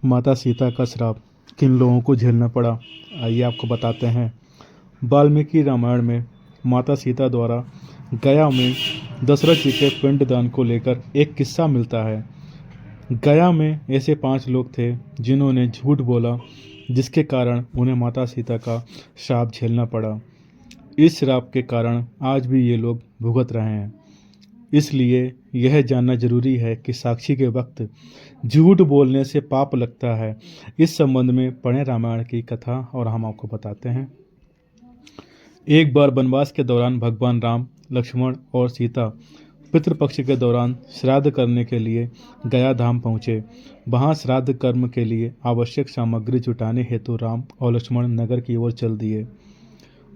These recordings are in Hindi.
माता सीता का श्राप किन लोगों को झेलना पड़ा, आइए आपको बताते हैं। वाल्मीकि रामायण में माता सीता द्वारा गया में दशरथ जी के पिंडदान को लेकर एक किस्सा मिलता है। गया में ऐसे 5 लोग थे जिन्होंने झूठ बोला, जिसके कारण उन्हें माता सीता का श्राप झेलना पड़ा। इस श्राप के कारण आज भी ये लोग भुगत रहे हैं। इसलिए यह जानना जरूरी है कि साक्षी के वक्त झूठ बोलने से पाप लगता है। इस संबंध में पढ़ें रामायण की कथा और हम आपको बताते हैं। एक बार वनवास के दौरान भगवान राम, लक्ष्मण और सीता पितृपक्ष के दौरान श्राद्ध करने के लिए गया धाम पहुँचे। वहाँ श्राद्ध कर्म के लिए आवश्यक सामग्री जुटाने हेतु राम और लक्ष्मण नगर की ओर चल दिए।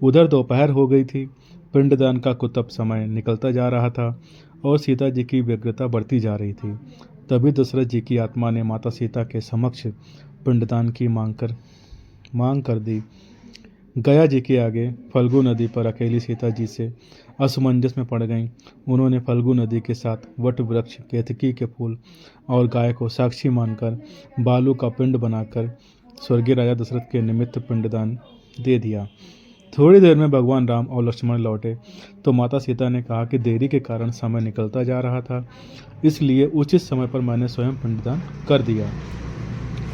उधर दोपहर हो गई थी। पिंडदान का कुतब समय निकलता जा रहा था और सीता जी की व्यग्रता बढ़ती जा रही थी। तभी दशरथ जी की आत्मा ने माता सीता के समक्ष पिंडदान की मांग कर दी। गया जी के आगे फल्गु नदी पर अकेली सीता जी से असमंजस में पड़ गईं। उन्होंने फल्गु नदी के साथ वट वृक्ष, केतकी के फूल और गाय को साक्षी मानकर बालू का पिंड बनाकर स्वर्गीय राजा दशरथ के निमित्त पिंडदान दे दिया। थोड़ी देर में भगवान राम और लक्ष्मण लौटे तो माता सीता ने कहा कि देरी के कारण समय निकलता जा रहा था, इसलिए उचित समय पर मैंने स्वयं पिंडदान कर दिया।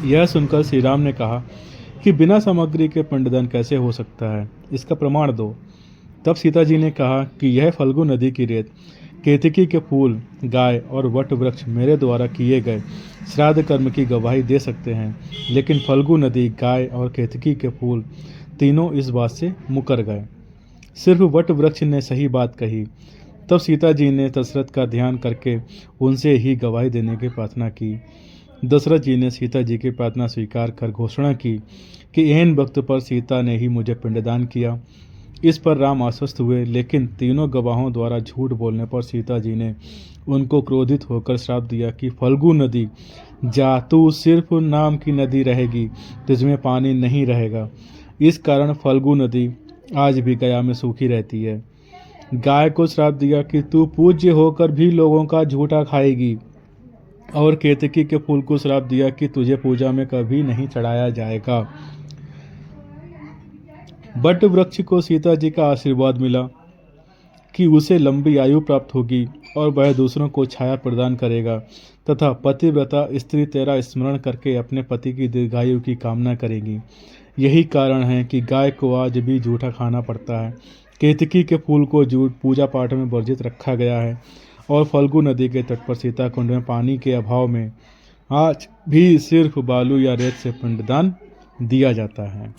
यह सुनकर श्री राम ने कहा कि बिना सामग्री के पिंडदान कैसे हो सकता है, इसका प्रमाण दो। तब सीता जी ने कहा कि यह फल्गु नदी की रेत, केतकी के फूल, गाय और वट वृक्ष मेरे द्वारा किए गए श्राद्ध कर्म की गवाही दे सकते हैं, लेकिन फल्गु नदी, गाय और केतकी के फूल तीनों इस बात से मुकर गए। सिर्फ वट वृक्ष ने सही बात कही। तब सीता जी ने दशरथ का ध्यान करके उनसे ही गवाही देने की प्रार्थना की। दशरथ जी ने सीता जी की प्रार्थना स्वीकार कर घोषणा की कि एन वक्त पर सीता ने ही मुझे पिंडदान किया। इस पर राम आश्वस्त हुए, लेकिन तीनों गवाहों द्वारा झूठ बोलने पर सीता जी ने उनको क्रोधित होकर श्राप दिया कि फल्गु नदी, जा तू सिर्फ नाम की नदी रहेगी, तुझमें पानी नहीं रहेगा। इस कारण फल्गु नदी आज भी गया में सूखी रहती है। गाय को श्राप दिया कि तू पूज्य होकर भी लोगों का झूठा खाएगी, और केतकी के फूल को श्राप दिया कि तुझे पूजा में कभी नहीं चढ़ाया जाएगा। वट वृक्ष को सीता जी का आशीर्वाद मिला कि उसे लंबी आयु प्राप्त होगी और वह दूसरों को छाया प्रदान करेगा, तथा पतिव्रता स्त्री तेरा स्मरण करके अपने पति की दीर्घायु की कामना करेगी। यही कारण है कि गाय को आज भी जूठा खाना पड़ता है। केतकी के फूल को पूजा पाठ में वर्जित रखा गया है, और फल्गु नदी के तट पर सीता कुंड में पानी के अभाव में आज भी सिर्फ बालू या रेत से पिंडदान दिया जाता है।